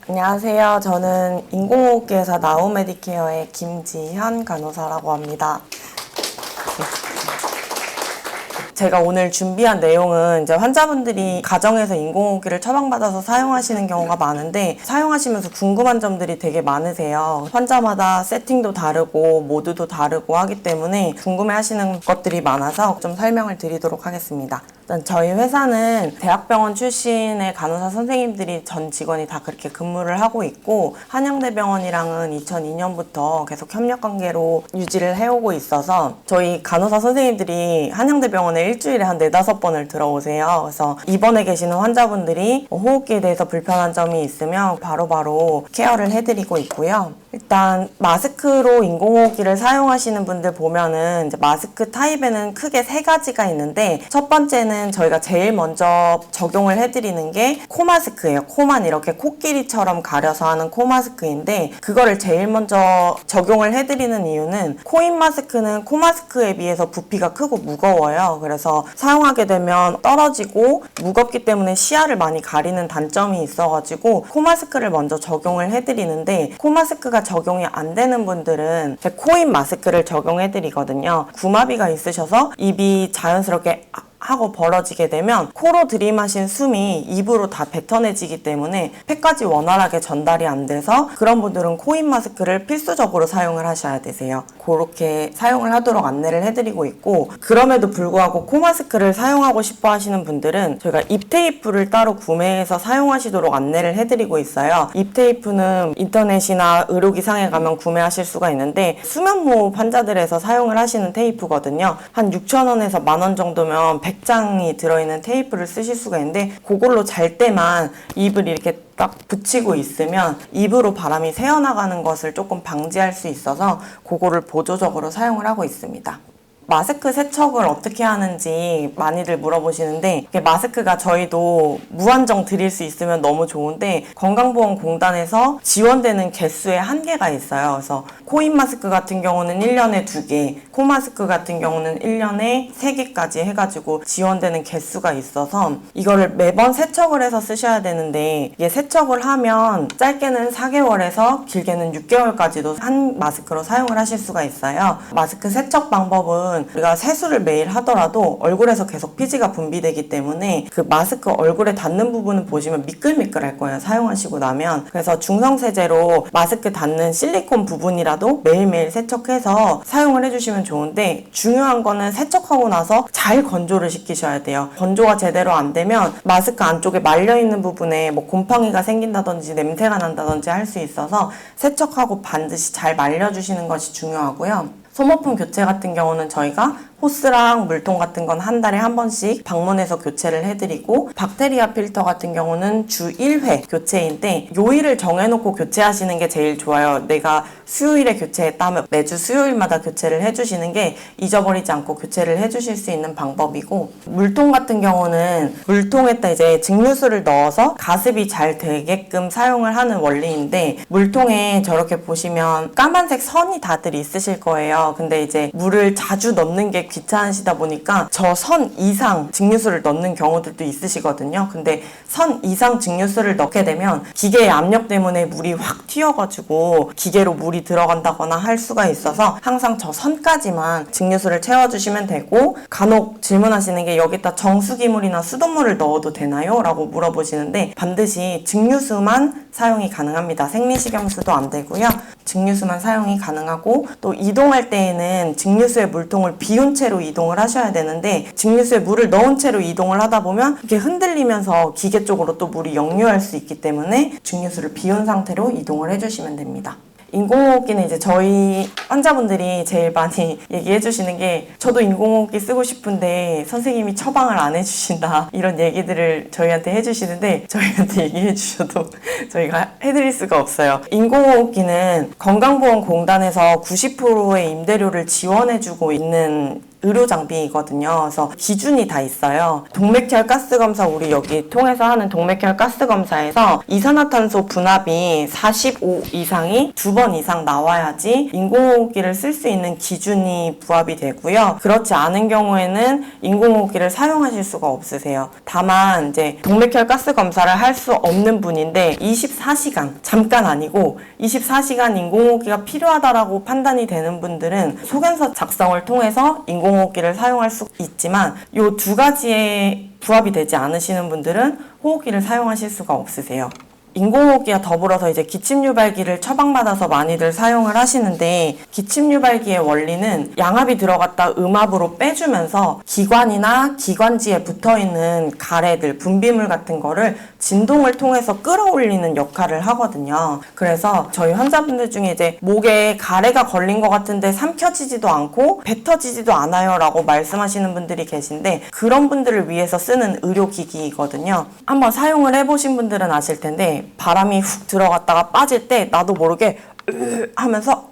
안녕하세요. 저는 인공호흡기에서 나우메디케어의 김지현 간호사라고 합니다. 제가 오늘 준비한 내용은 이제 환자분들이 가정에서 인공호흡기를 처방받아서 사용하시는 경우가 많은데 사용하시면서 궁금한 점들이 되게 많으세요. 환자마다 세팅도 다르고 모드도 다르고 하기 때문에 궁금해하시는 것들이 많아서 좀 설명을 드리도록 하겠습니다. 일단 저희 회사는 대학병원 출신의 간호사 선생님들이 전 직원이 다 그렇게 근무를 하고 있고 한양대병원이랑은 2002년부터 계속 협력관계로 유지를 해오고 있어서 저희 간호사 선생님들이 한양대병원에 일주일에 한 4-5번을 들어오세요. 그래서 입원해 계시는 환자분들이 호흡기에 대해서 불편한 점이 있으면 바로바로 케어를 해드리고 있고요. 일단 마스크로 인공호흡기를 사용하시는 분들 보면은 이제 마스크 타입에는 크게 3가지가 있는데 첫 번째는 저희가 제일 먼저 적용을 해드리는 게 코마스크예요. 코만 이렇게 코끼리처럼 가려서 하는 코마스크인데 그거를 제일 먼저 적용을 해드리는 이유는 코인 마스크는 코마스크에 비해서 부피가 크고 무거워요. 그래서 사용하게 되면 떨어지고 무겁기 때문에 시야를 많이 가리는 단점이 있어가지고 코마스크를 먼저 적용을 해드리는데 코마스크가 적용이 안 되는 분들은 코인 마스크를 적용해드리거든요. 구마비가 있으셔서 입이 자연스럽게 하고 벌어지게 되면 코로 들이마신 숨이 입으로 다 뱉어내지기 때문에 폐까지 원활하게 전달이 안 돼서 그런 분들은 코인 마스크를 필수적으로 사용을 하셔야 되세요. 그렇게 사용을 하도록 안내를 해드리고 있고 그럼에도 불구하고 코 마스크를 사용하고 싶어 하시는 분들은 저희가 입 테이프를 따로 구매해서 사용하시도록 안내를 해드리고 있어요. 입 테이프는 인터넷이나 의료기상에 가면 구매하실 수가 있는데 수면무호흡 환자들에서 사용을 하시는 테이프거든요. 한 6,000원에서 10,000원 정도면 100장이 들어있는 테이프를 쓰실 수가 있는데 그걸로 잘 때만 입을 이렇게 딱 붙이고 있으면 입으로 바람이 새어나가는 것을 조금 방지할 수 있어서 그거를 보조적으로 사용을 하고 있습니다. 마스크 세척을 어떻게 하는지 많이들 물어보시는데 마스크가 저희도 무한정 드릴 수 있으면 너무 좋은데 건강보험공단에서 지원되는 개수의 한계가 있어요. 그래서 코인 마스크 같은 경우는 1년에 2개, 코 마스크 같은 경우는 1년에 3개까지 해가지고 지원되는 개수가 있어서 이거를 매번 세척을 해서 쓰셔야 되는데 이게 세척을 하면 짧게는 4개월에서 길게는 6개월까지도 한 마스크로 사용을 하실 수가 있어요. 마스크 세척 방법은 우리가 세수를 매일 하더라도 얼굴에서 계속 피지가 분비되기 때문에 그 마스크 얼굴에 닿는 부분은 보시면 미끌미끌할 거예요. 사용하시고 나면. 그래서 중성세제로 마스크 닿는 실리콘 부분이라도 매일매일 세척해서 사용을 해주시면 좋은데 중요한 거는 세척하고 나서 잘 건조를 시키셔야 돼요. 건조가 제대로 안 되면 마스크 안쪽에 말려있는 부분에 뭐 곰팡이가 생긴다든지 냄새가 난다든지 할 수 있어서 세척하고 반드시 잘 말려주시는 것이 중요하고요. 소모품 교체 같은 경우는 저희가 호스랑 물통 같은 건 한 달에 한 번씩 방문해서 교체를 해드리고 박테리아 필터 같은 경우는 주 1회 교체인데 요일을 정해놓고 교체하시는 게 제일 좋아요. 내가 수요일에 교체했다면 매주 수요일마다 교체를 해주시는 게 잊어버리지 않고 교체를 해주실 수 있는 방법이고 물통 같은 경우는 물통에다 이제 증류수를 넣어서 가습이 잘 되게끔 사용을 하는 원리인데 물통에 저렇게 보시면 까만색 선이 다들 있으실 거예요. 근데 이제 물을 자주 넣는 게 귀찮으시다 보니까 저 선 이상 증류수를 넣는 경우들도 있으시거든요. 근데 선 이상 증류수를 넣게 되면 기계의 압력 때문에 물이 확 튀어가지고 기계로 물이 들어간다거나 할 수가 있어서 항상 저 선까지만 증류수를 채워주시면 되고 간혹 질문하시는 게 여기다 정수기물이나 수돗물을 넣어도 되나요? 라고 물어보시는데 반드시 증류수만 사용이 가능합니다. 생리식염수도 안 되고요. 증류수만 사용이 가능하고 또 이동할 때에는 증류수의 물통을 비운 채로 이동을 하셔야 되는데 증류수에 물을 넣은 채로 이동을 하다 보면 이렇게 흔들리면서 기계 쪽으로 또 물이 역류할 수 있기 때문에 증류수를 비운 상태로 이동을 해주시면 됩니다. 인공호흡기는 이제 저희 환자분들이 제일 많이 얘기해 주시는 게 저도 인공호흡기 쓰고 싶은데 선생님이 처방을 안 해주신다 이런 얘기들을 저희한테 해주시는데 저희한테 얘기해 주셔도 저희가 해드릴 수가 없어요. 인공호흡기는 건강보험공단에서 90%의 임대료를 지원해 주고 있는 의료 장비이거든요. 그래서 기준이 다 있어요. 동맥혈 가스 검사, 우리 여기 통해서 하는 동맥혈 가스 검사에서 이산화탄소 분압이 45 이상이 2번 이상 나와야지 인공호흡기를 쓸 수 있는 기준이 부합이 되고요. 그렇지 않은 경우에는 인공호흡기를 사용하실 수가 없으세요. 다만 이제 동맥혈 가스 검사를 할 수 없는 분인데 24시간, 잠깐 아니고 24시간 인공호흡기가 필요하다라고 판단이 되는 분들은 소견서 작성을 통해서 인공호흡기를 사용할 수 있지만 이 두 가지에 부합이 되지 않으시는 분들은 호흡기를 사용하실 수가 없으세요. 인공호흡기와 더불어서 이제 기침유발기를 처방받아서 많이들 사용을 하시는데, 기침유발기의 원리는 양압이 들어갔다 음압으로 빼주면서 기관이나 기관지에 붙어있는 가래들, 분비물 같은 거를 진동을 통해서 끌어올리는 역할을 하거든요. 그래서 저희 환자분들 중에 이제 목에 가래가 걸린 것 같은데 삼켜지지도 않고 뱉어지지도 않아요 라고 말씀하시는 분들이 계신데, 그런 분들을 위해서 쓰는 의료기기이거든요. 한번 사용을 해보신 분들은 아실 텐데, 바람이 훅 들어갔다가 빠질 때 나도 모르게 하면서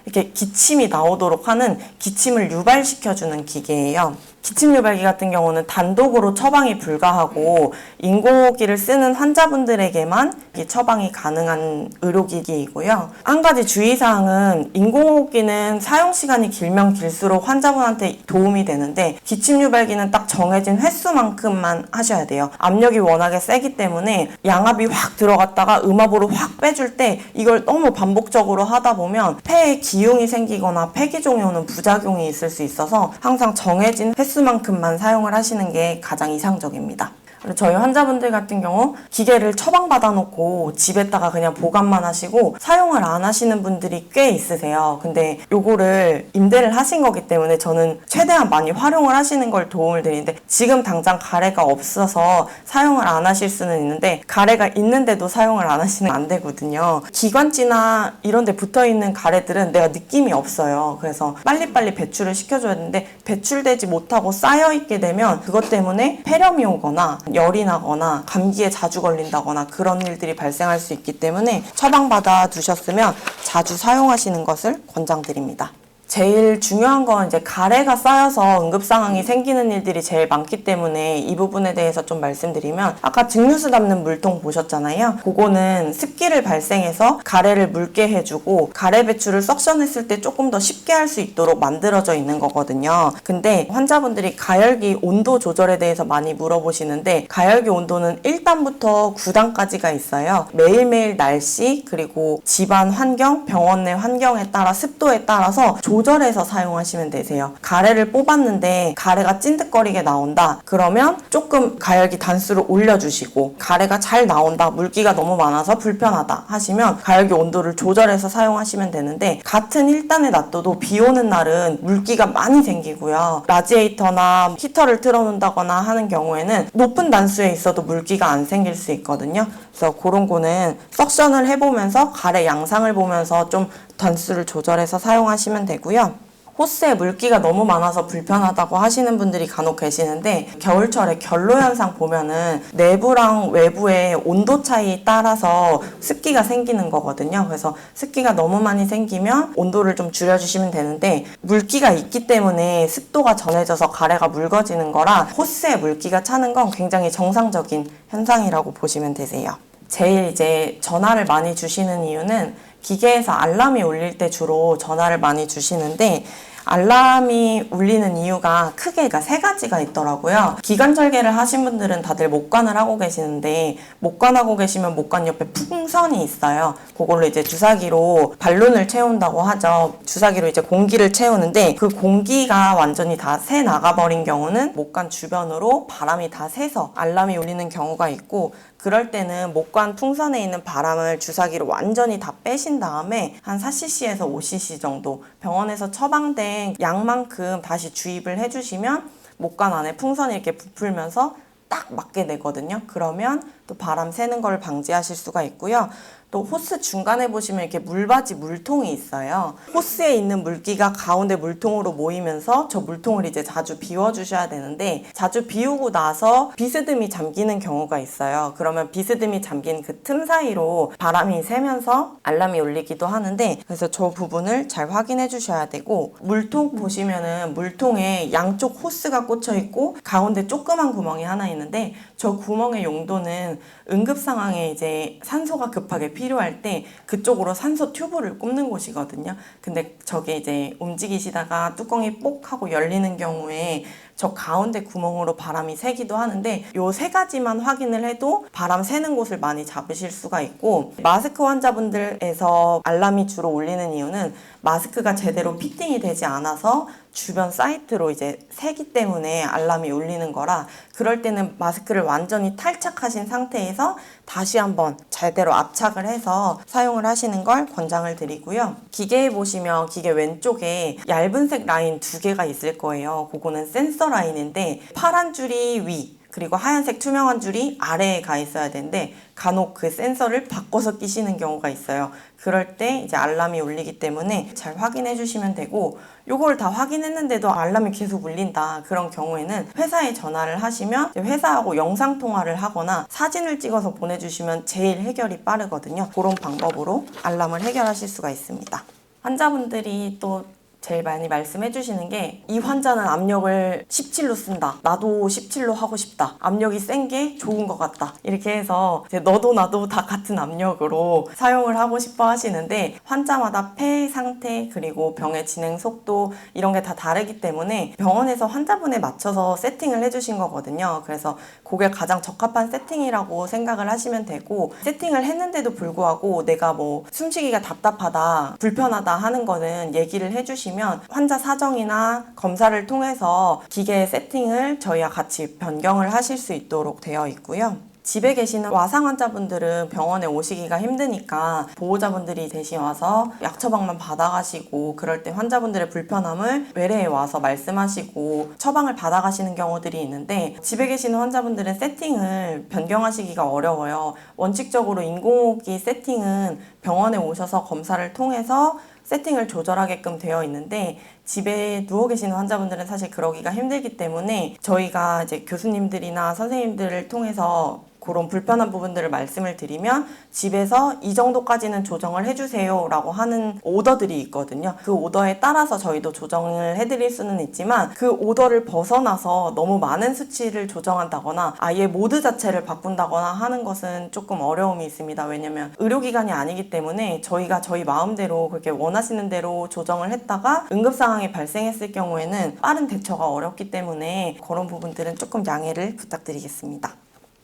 이렇게 기침이 나오도록 하는, 기침을 유발시켜주는 기계예요. 기침유발기 같은 경우는 단독으로 처방이 불가하고 인공호흡기를 쓰는 환자분들에게만 처방이 가능한 의료기기이고요. 한 가지 주의사항은, 인공호흡기는 사용시간이 길면 길수록 환자분한테 도움이 되는데 기침유발기는 딱 정해진 횟수만큼만 하셔야 돼요. 압력이 워낙에 세기 때문에 양압이 확 들어갔다가 음압으로 확 빼줄 때 이걸 너무 반복적으로 하다 보면 폐에 기흉이 생기거나 폐기종이 오는 부작용이 있을 수 있어서 항상 정해진 횟수만큼만 사용을 하시는 게 가장 이상적입니다. 그리고 저희 환자분들 같은 경우 기계를 처방받아 놓고 집에다가 그냥 보관만 하시고 사용을 안 하시는 분들이 꽤 있으세요. 근데 요거를 임대를 하신 거기 때문에 저는 최대한 많이 활용을 하시는 걸 도움을 드리는데, 지금 당장 가래가 없어서 사용을 안 하실 수는 있는데 가래가 있는데도 사용을 안 하시면 안 되거든요. 기관지나 이런 데 붙어있는 가래들은 내가 느낌이 없어요. 그래서 빨리빨리 배출을 시켜줘야 되는데 배출되지 못하고 쌓여있게 되면 그것 때문에 폐렴이 오거나 열이 나거나 감기에 자주 걸린다거나 그런 일들이 발생할 수 있기 때문에 처방받아 두셨으면 자주 사용하시는 것을 권장드립니다. 제일 중요한 건 이제 가래가 쌓여서 응급 상황이 생기는 일들이 제일 많기 때문에 이 부분에 대해서 좀 말씀드리면, 아까 증류수 담는 물통 보셨잖아요. 그거는 습기를 발생해서 가래를 묽게 해주고 가래 배출을 석션했을 때 조금 더 쉽게 할 수 있도록 만들어져 있는 거거든요. 근데 환자분들이 가열기 온도 조절에 대해서 많이 물어보시는데, 가열기 온도는 1단부터 9단까지가 있어요. 매일매일 날씨, 그리고 집안 환경, 병원 내 환경에 따라 습도에 따라서 조절해서 사용하시면 되세요. 가래를 뽑았는데 가래가 찐득거리게 나온다 그러면 조금 가열기 단수를 올려주시고, 가래가 잘 나온다, 물기가 너무 많아서 불편하다 하시면 가열기 온도를 조절해서 사용하시면 되는데, 같은 1단에 놔둬도 비 오는 날은 물기가 많이 생기고요. 라지에이터나 히터를 틀어놓는다거나 하는 경우에는 높은 단수에 있어도 물기가 안 생길 수 있거든요. 그래서 그런 거는 석션을 해보면서 가래 양상을 보면서 좀 단수를 조절해서 사용하시면 되고요. 호스에 물기가 너무 많아서 불편하다고 하시는 분들이 간혹 계시는데, 겨울철에 결로 현상 보면은 내부랑 외부의 온도 차이에 따라서 습기가 생기는 거거든요. 그래서 습기가 너무 많이 생기면 온도를 좀 줄여주시면 되는데, 물기가 있기 때문에 습도가 전해져서 가래가 묽어지는 거라 호스에 물기가 차는 건 굉장히 정상적인 현상이라고 보시면 되세요. 제일 이제 전화를 많이 주시는 이유는, 기계에서 알람이 울릴 때 주로 전화를 많이 주시는데, 알람이 울리는 이유가 크게 3가지가 있더라고요. 기관절개를 하신 분들은 다들 목관을 하고 계시는데, 목관하고 계시면 목관 옆에 풍선이 있어요. 그걸로 이제 주사기로 발론을 채운다고 하죠. 주사기로 이제 공기를 채우는데, 그 공기가 완전히 다 새 나가버린 경우는 목관 주변으로 바람이 다 새서 알람이 울리는 경우가 있고, 그럴 때는 목관 풍선에 있는 바람을 주사기로 완전히 다 빼신 다음에 한 4cc에서 5cc 정도 병원에서 처방된 양만큼 다시 주입을 해주시면 목관 안에 풍선이 이렇게 부풀면서 딱 맞게 되거든요. 그러면 또 바람 새는 걸 방지하실 수가 있고요. 또 호스 중간에 보시면 이렇게 물받이 물통이 있어요. 호스에 있는 물기가 가운데 물통으로 모이면서 저 물통을 이제 자주 비워주셔야 되는데 자주 비우고 나서 비스듬히 잠기는 경우가 있어요. 그러면 비스듬히 잠긴 그 틈 사이로 바람이 새면서 알람이 울리기도 하는데 그래서 저 부분을 잘 확인해 주셔야 되고 물통 보시면은 물통에 양쪽 호스가 꽂혀 있고 가운데 조그만 구멍이 하나 있는데 저 구멍의 용도는 응급 상황에 이제 산소가 급하게 필요할 때 그쪽으로 산소 튜브를 꼽는 곳이거든요. 근데 저게 이제 움직이시다가 뚜껑이 뽁 하고 열리는 경우에 저 가운데 구멍으로 바람이 새기도 하는데 요 세 가지만 확인을 해도 바람 새는 곳을 많이 잡으실 수가 있고 마스크 환자분들에서 알람이 주로 울리는 이유는 마스크가 제대로 피팅이 되지 않아서 주변 사이트로 이제 새기 때문에 알람이 울리는 거라 그럴 때는 마스크를 완전히 탈착하신 상태에서 다시 한번 제대로 압착을 해서 사용을 하시는 걸 권장을 드리고요. 기계에 보시면 기계 왼쪽에 얇은색 라인 2개가 있을 거예요. 그거는 센서 라인인데 파란 줄이 위 그리고 하얀색 투명한 줄이 아래에 가 있어야 되는데 간혹 그 센서를 바꿔서 끼시는 경우가 있어요. 그럴 때 이제 알람이 울리기 때문에 잘 확인해 주시면 되고 요걸 다 확인했는데도 알람이 계속 울린다 그런 경우에는 회사에 전화를 하시면 회사하고 영상 통화를 하거나 사진을 찍어서 보내주시면 제일 해결이 빠르거든요. 그런 방법으로 알람을 해결하실 수가 있습니다. 환자분들이 또 제일 많이 말씀해 주시는 게 이 환자는 압력을 17로 쓴다. 나도 17로 하고 싶다. 압력이 센 게 좋은 것 같다. 이렇게 해서 이제 너도 나도 다 같은 압력으로 사용을 하고 싶어 하시는데 환자마다 폐 상태 그리고 병의 진행 속도 이런 게 다 다르기 때문에 병원에서 환자분에 맞춰서 세팅을 해주신 거거든요. 그래서 그게 가장 적합한 세팅이라고 생각을 하시면 되고 세팅을 했는데도 불구하고 내가 뭐 숨쉬기가 답답하다, 불편하다 하는 거는 얘기를 해주시면 환자 사정이나 검사를 통해서 기계 세팅을 저희와 같이 변경을 하실 수 있도록 되어 있고요. 집에 계시는 와상 환자분들은 병원에 오시기가 힘드니까 보호자분들이 대신 와서 약 처방만 받아가시고 그럴 때 환자분들의 불편함을 외래에 와서 말씀하시고 처방을 받아가시는 경우들이 있는데 집에 계시는 환자분들은 세팅을 변경하시기가 어려워요. 원칙적으로 인공호흡기 세팅은 병원에 오셔서 검사를 통해서 세팅을 조절하게끔 되어 있는데 집에 누워 계시는 환자분들은 사실 그러기가 힘들기 때문에 저희가 이제 교수님들이나 선생님들을 통해서 그런 불편한 부분들을 말씀을 드리면 집에서 이 정도까지는 조정을 해주세요 라고 하는 오더들이 있거든요. 그 오더에 따라서 저희도 조정을 해드릴 수는 있지만 그 오더를 벗어나서 너무 많은 수치를 조정한다거나 아예 모드 자체를 바꾼다거나 하는 것은 조금 어려움이 있습니다. 왜냐면 의료기관이 아니기 때문에 저희가 저희 마음대로 그렇게 원하시는 대로 조정을 했다가 응급상황이 발생했을 경우에는 빠른 대처가 어렵기 때문에 그런 부분들은 조금 양해를 부탁드리겠습니다.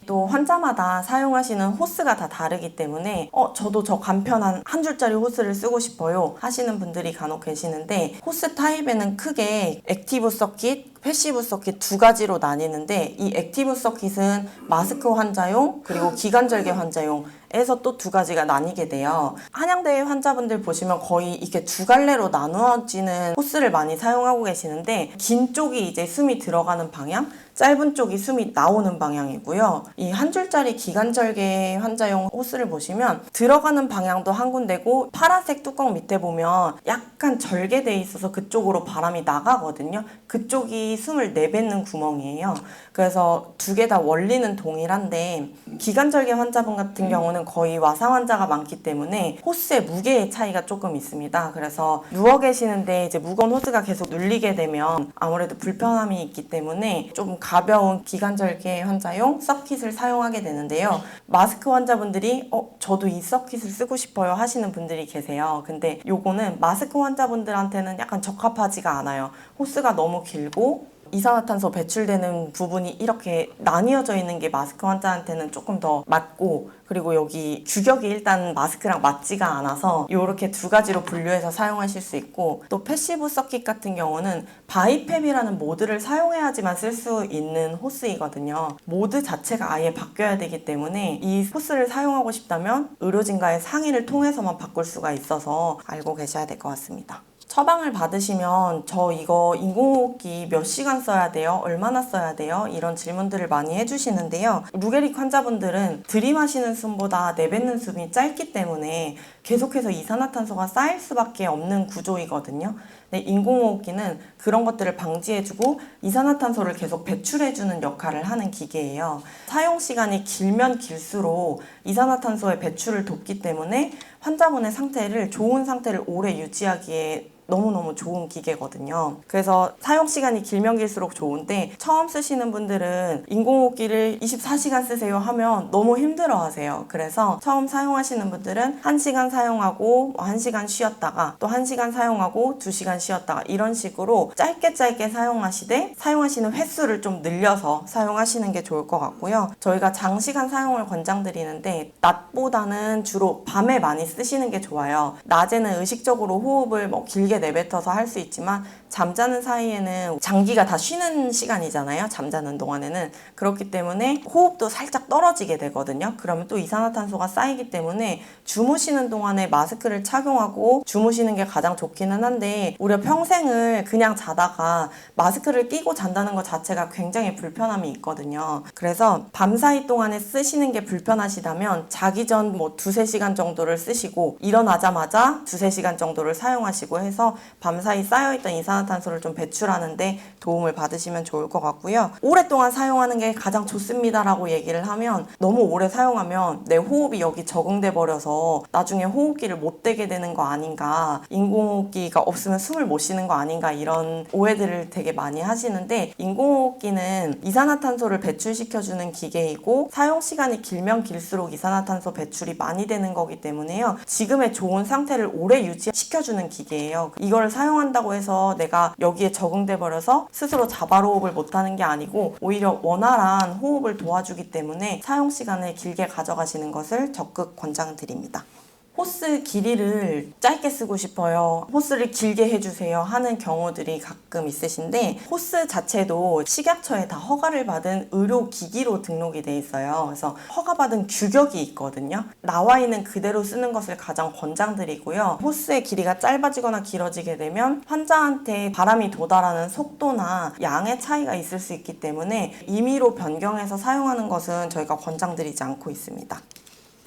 또 환자마다 사용하시는 호스가 다 다르기 때문에 저도 저 간편한 한 줄짜리 호스를 쓰고 싶어요 하시는 분들이 간혹 계시는데 호스 타입에는 크게 액티브 서킷, 패시브 서킷 두 가지로 나뉘는데 이 액티브 서킷은 마스크 환자용 그리고 기관절개 환자용 에서 또 두 가지가 나뉘게 돼요. 한양대 환자분들 보시면 거의 이렇게 두 갈래로 나누어지는 호스를 많이 사용하고 계시는데 긴 쪽이 이제 숨이 들어가는 방향, 짧은 쪽이 숨이 나오는 방향이고요. 이 한 줄짜리 기관절개 환자용 호스를 보시면 들어가는 방향도 한 군데고 파란색 뚜껑 밑에 보면 약간 절개돼 있어서 그쪽으로 바람이 나가거든요. 그쪽이 숨을 내뱉는 구멍이에요. 그래서 두 개 다 원리는 동일한데 기관절개 환자분 같은 경우는 거의 와상 환자가 많기 때문에 호스의 무게의 차이가 조금 있습니다. 그래서 누워 계시는데 이제 무거운 호스가 계속 눌리게 되면 아무래도 불편함이 있기 때문에 좀 가벼운 기관절개 환자용 서킷을 사용하게 되는데요. 마스크 환자분들이 저도 이 서킷을 쓰고 싶어요 하시는 분들이 계세요. 근데 요거는 마스크 환자분들한테는 약간 적합하지가 않아요. 호스가 너무 길고 이산화탄소 배출되는 부분이 이렇게 나뉘어져 있는 게 마스크 환자한테는 조금 더 맞고 그리고 여기 규격이 일단 마스크랑 맞지가 않아서 이렇게 두 가지로 분류해서 사용하실 수 있고 또 패시브 서킷 같은 경우는 바이팹이라는 모드를 사용해야지만 쓸 수 있는 호스이거든요. 모드 자체가 아예 바뀌어야 되기 때문에 이 호스를 사용하고 싶다면 의료진과의 상의를 통해서만 바꿀 수가 있어서 알고 계셔야 될 것 같습니다. 처방을 받으시면 저 이거 인공호흡기 몇 시간 써야 돼요? 얼마나 써야 돼요? 이런 질문들을 많이 해주시는데요. 루게릭 환자분들은 들이마시는 숨보다 내뱉는 숨이 짧기 때문에 계속해서 이산화탄소가 쌓일 수밖에 없는 구조이거든요. 근데 인공호흡기는 그런 것들을 방지해주고 이산화탄소를 계속 배출해주는 역할을 하는 기계예요. 사용 시간이 길면 길수록 이산화탄소의 배출을 돕기 때문에 환자분의 상태를 좋은 상태를 오래 유지하기에 너무너무 좋은 기계거든요. 그래서 사용 시간이 길면 길수록 좋은데 처음 쓰시는 분들은 인공호흡기를 24시간 쓰세요 하면 너무 힘들어 하세요. 그래서 처음 사용하시는 분들은 1시간 사용하고 1시간 쉬었다가 또 1시간 사용하고 2시간 쉬었다가 이런 식으로 짧게 사용하시되 사용하시는 횟수를 좀 늘려서 사용하시는 게 좋을 것 같고요. 저희가 장시간 사용을 권장드리는데 낮보다는 주로 밤에 많이 쓰시는 게 좋아요. 낮에는 의식적으로 호흡을 길게 내뱉어서 할 수 있지만 잠자는 사이에는 장기가 다 쉬는 시간이잖아요. 잠자는 동안에는. 그렇기 때문에 호흡도 살짝 떨어지게 되거든요. 그러면 또 이산화탄소가 쌓이기 때문에 주무시는 동안에 마스크를 착용하고 주무시는 게 가장 좋기는 한데 우리가 평생을 그냥 자다가 마스크를 끼고 잔다는 것 자체가 굉장히 불편함이 있거든요. 그래서 밤사이 동안에 쓰시는 게 불편하시다면 자기 전 2-3시간 정도를 쓰시고 일어나자마자 2-3시간 정도를 사용하시고 해서 밤사이 쌓여있던 이산화탄소를 좀 배출하는데 도움을 받으시면 좋을 것 같고요. 오랫동안 사용하는 게 가장 좋습니다라고 얘기를 하면 너무 오래 사용하면 내 호흡이 여기 적응돼 버려서 나중에 호흡기를 못 대게 되는 거 아닌가, 인공호흡기가 없으면 숨을 못 쉬는 거 아닌가 이런 오해들을 되게 많이 하시는데 인공호흡기는 이산화탄소를 배출시켜주는 기계이고 사용 시간이 길면 길수록 이산화탄소 배출이 많이 되는 거기 때문에요. 지금의 좋은 상태를 오래 유지시켜주는 기계예요. 이걸 사용한다고 해서 내가 여기에 적응돼 버려서 스스로 자바로흡을 못하는 게 아니고 오히려 원활한 호흡을 도와주기 때문에 사용 시간을 길게 가져가시는 것을 적극 권장드립니다. 호스 길이를 짧게 쓰고 싶어요, 호스를 길게 해주세요 하는 경우들이 가끔 있으신데 호스 자체도 식약처에 다 허가를 받은 의료기기로 등록이 돼 있어요. 그래서 허가받은 규격이 있거든요. 나와 있는 그대로 쓰는 것을 가장 권장드리고요. 호스의 길이가 짧아지거나 길어지게 되면 환자한테 바람이 도달하는 속도나 양의 차이가 있을 수 있기 때문에 임의로 변경해서 사용하는 것은 저희가 권장드리지 않고 있습니다.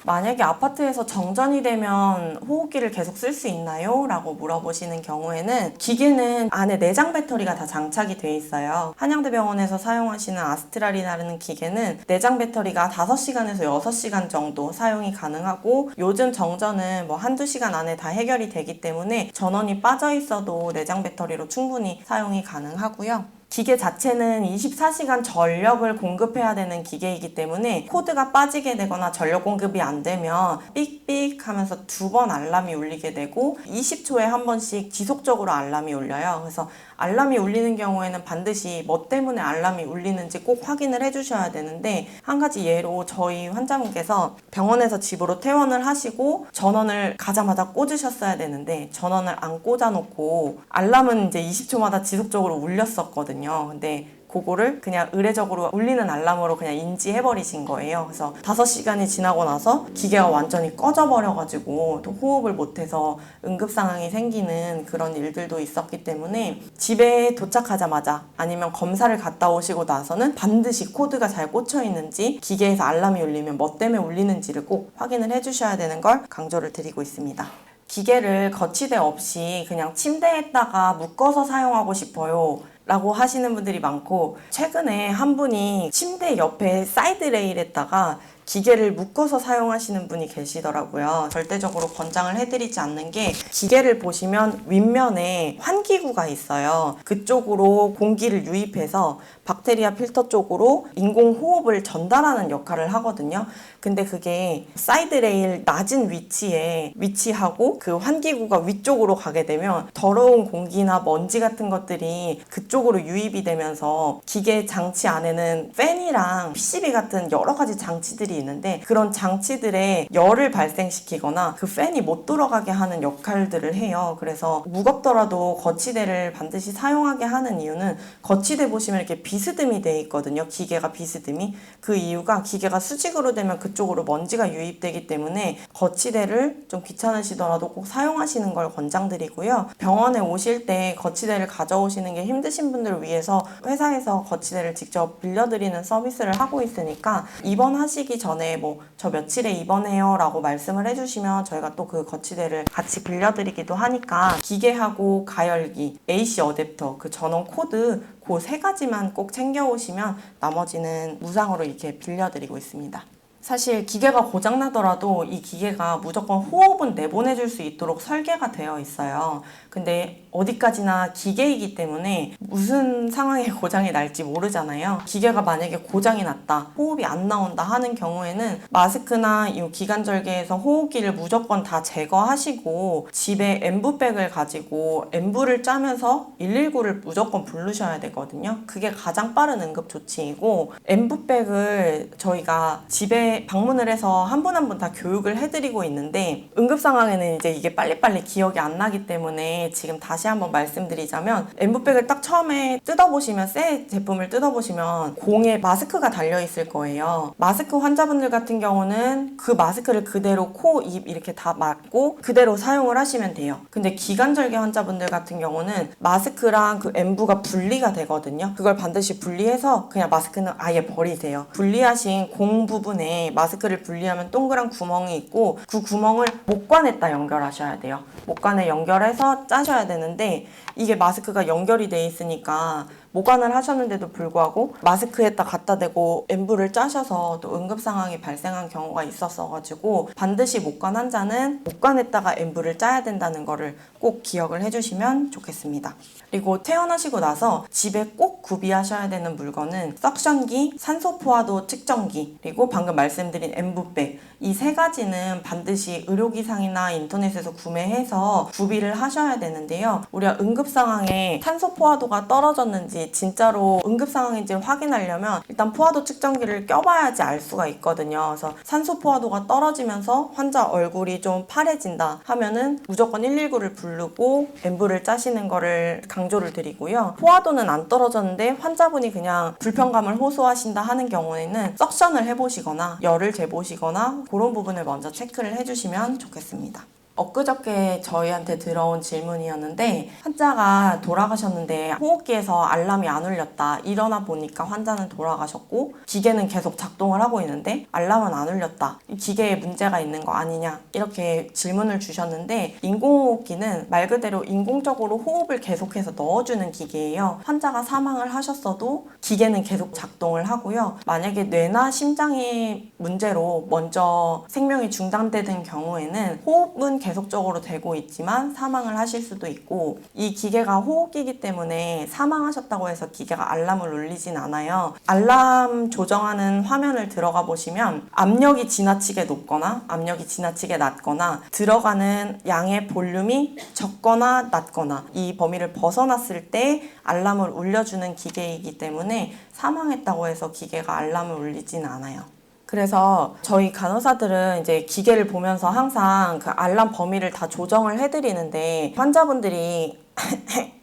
만약에 아파트에서 정전이 되면 호흡기를 계속 쓸 수 있나요? 라고 물어보시는 경우에는 기계는 안에 내장 배터리가 다 장착이 돼 있어요. 한양대병원에서 사용하시는 아스트랄이라는 기계는 내장 배터리가 5시간에서 6시간 정도 사용이 가능하고 요즘 정전은 1-2시간 안에 다 해결이 되기 때문에 전원이 빠져 있어도 내장 배터리로 충분히 사용이 가능하고요. 기계 자체는 24시간 전력을 공급해야 되는 기계이기 때문에 코드가 빠지게 되거나 전력 공급이 안 되면 삑삑 하면서 2번 알람이 울리게 되고 20초에 한 번씩 지속적으로 알람이 울려요. 그래서 알람이 울리는 경우에는 반드시 뭐 때문에 알람이 울리는지 꼭 확인을 해주셔야 되는데 한 가지 예로 저희 환자분께서 병원에서 집으로 퇴원을 하시고 전원을 가자마자 꽂으셨어야 되는데 전원을 안 꽂아놓고 알람은 이제 20초마다 지속적으로 울렸었거든요. 근데 그거를 그냥 의례적으로 울리는 알람으로 그냥 인지해버리신 거예요. 그래서 5시간이 지나고 나서 기계가 완전히 꺼져버려가지고 또 호흡을 못해서 응급상황이 생기는 그런 일들도 있었기 때문에 집에 도착하자마자 아니면 검사를 갔다 오시고 나서는 반드시 코드가 잘 꽂혀 있는지 기계에서 알람이 울리면 뭐 때문에 울리는지를 꼭 확인을 해주셔야 되는 걸 강조를 드리고 있습니다. 기계를 거치대 없이 그냥 침대에다가 묶어서 사용하고 싶어요 라고 하시는 분들이 많고 최근에 한 분이 침대 옆에 사이드 레일에다가 기계를 묶어서 사용하시는 분이 계시더라고요. 절대적으로 권장을 해드리지 않는 게 기계를 보시면 윗면에 환기구가 있어요. 그쪽으로 공기를 유입해서 박테리아 필터 쪽으로 인공호흡을 전달하는 역할을 하거든요. 근데 그게 사이드 레일 낮은 위치에 위치하고 그 환기구가 위쪽으로 가게 되면 더러운 공기나 먼지 같은 것들이 그쪽으로 유입이 되면서 기계 장치 안에는 팬이랑 PCB 같은 여러 가지 장치들이 장치들이 있는데 그런 장치들에 열을 발생시키거나 그 팬이 못 돌아가게 하는 역할들을 해요. 그래서 무겁더라도 거치대를 반드시 사용하게 하는 이유는 거치대 보시면 이렇게 비스듬히 돼 있거든요. 기계가 비스듬히. 그 이유가 기계가 수직으로 되면 그쪽으로 먼지가 유입되기 때문에 거치대를 좀 귀찮으시더라도 꼭 사용하시는 걸 권장드리고요. 병원에 오실 때 거치대를 가져오시는 게 힘드신 분들을 위해서 회사에서 거치대를 직접 빌려드리는 서비스를 하고 있으니까 입원하시기 전에 뭐 저 며칠에 입원해요 라고 말씀을 해주시면 저희가 또 그 거치대를 같이 빌려드리기도 하니까 기계하고 가열기, AC 어댑터, 그 전원 코드 그 세 가지만 꼭 챙겨오시면 나머지는 무상으로 이렇게 빌려드리고 있습니다. 사실 기계가 고장나더라도 이 기계가 무조건 호흡은 내보내줄 수 있도록 설계가 되어 있어요. 근데 어디까지나 기계이기 때문에 무슨 상황에 고장이 날지 모르잖아요. 기계가 만약에 고장이 났다, 호흡이 안 나온다 하는 경우에는 마스크나 이 기관절개에서 호흡기를 무조건 다 제거하시고 집에 엠브백을 가지고 엠브를 짜면서 119를 무조건 부르셔야 되거든요. 그게 가장 빠른 응급조치이고 엠브백을 저희가 집에 방문을 해서 한 분 한 분 다 교육을 해드리고 있는데 응급 상황에는 이제 이게 빨리빨리 기억이 안 나기 때문에 지금 다시 한번 말씀드리자면 엠브백을 딱 처음에 뜯어보시면 새 제품을 뜯어보시면 공에 마스크가 달려있을 거예요. 마스크 환자분들 같은 경우는 그 마스크를 그대로 코, 입 이렇게 다 막고 그대로 사용을 하시면 돼요. 근데 기관절개 환자분들 같은 경우는 마스크랑 그 엠브가 분리가 되거든요. 그걸 반드시 분리해서 그냥 마스크는 아예 버리세요. 분리하신 공 부분에 마스크를 분리하면 동그란 구멍이 있고 그 구멍을 목관에다 연결하셔야 돼요. 목관에 연결해서 짜셔야 되는데 이게 마스크가 연결이 돼 있으니까 모관을 하셨는데도 불구하고 마스크에다 갖다 대고 엠브를 짜셔서 또 응급 상황이 발생한 경우가 있었어가지고 반드시 목관 환자는 목관에다가 엠브를 짜야 된다는 거를 꼭 기억을 해주시면 좋겠습니다. 그리고 퇴원하시고 나서 집에 꼭 구비하셔야 되는 물건은 석션기, 산소 포화도 측정기, 그리고 방금 말씀드린 엠브백 이 세 가지는 반드시 의료기상이나 인터넷에서 구매해서 구비를 하셔야 되는데요. 우리가 응급 상황에 산소 포화도가 떨어졌는지 진짜로 응급 상황인지 확인하려면 일단 포화도 측정기를 껴봐야지 알 수가 있거든요. 그래서 산소 포화도가 떨어지면서 환자 얼굴이 좀 파래진다 하면은 무조건 119를 부르고 엠브를 짜시는 거를 강조를 드리고요. 포화도는 안 떨어졌는데 환자분이 그냥 불편감을 호소하신다 하는 경우에는 석션을 해보시거나 열을 재보시거나 그런 부분을 먼저 체크를 해주시면 좋겠습니다. 엊그저께 저희한테 들어온 질문이었는데 환자가 돌아가셨는데 호흡기에서 알람이 안 울렸다. 일어나 보니까 환자는 돌아가셨고 기계는 계속 작동을 하고 있는데 알람은 안 울렸다. 이 기계에 문제가 있는 거 아니냐 이렇게 질문을 주셨는데 인공호흡기는 말 그대로 인공적으로 호흡을 계속해서 넣어주는 기계예요. 환자가 사망을 하셨어도 기계는 계속 작동을 하고요. 만약에 뇌나 심장의 문제로 먼저 생명이 중단되는 경우에는 호흡은 계속적으로 되고 있지만 사망을 하실 수도 있고 이 기계가 호흡기이기 때문에 사망하셨다고 해서 기계가 알람을 울리진 않아요. 알람 조정하는 화면을 들어가 보시면 압력이 지나치게 높거나 압력이 지나치게 낮거나 들어가는 양의 볼륨이 적거나 낮거나 이 범위를 벗어났을 때 알람을 울려주는 기계이기 때문에 사망했다고 해서 기계가 알람을 울리진 않아요. 그래서 저희 간호사들은 이제 기계를 보면서 항상 그 알람 범위를 다 조정을 해드리는데 환자분들이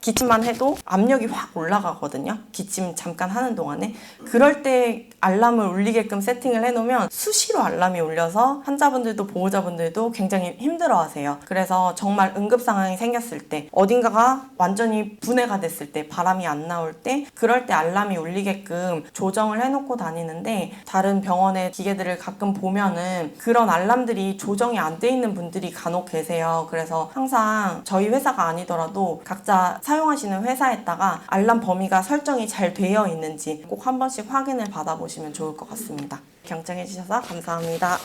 기침만 해도 압력이 확 올라가거든요. 기침 잠깐 하는 동안에. 그럴 때 알람을 울리게끔 세팅을 해놓으면 수시로 알람이 울려서 환자분들도 보호자분들도 굉장히 힘들어하세요. 그래서 정말 응급 상황이 생겼을 때 어딘가가 완전히 분해가 됐을 때 바람이 안 나올 때 그럴 때 알람이 울리게끔 조정을 해놓고 다니는데 다른 병원의 기계들을 가끔 보면은 그런 알람들이 조정이 안 돼 있는 분들이 간혹 계세요. 그래서 항상 저희 회사가 아니더라도 각자 사용하시는 회사에다가 알람 범위가 설정이 잘 되어 있는지 꼭 한 번씩 확인을 받아보시면 좋을 것 같습니다. 경청해주셔서 감사합니다.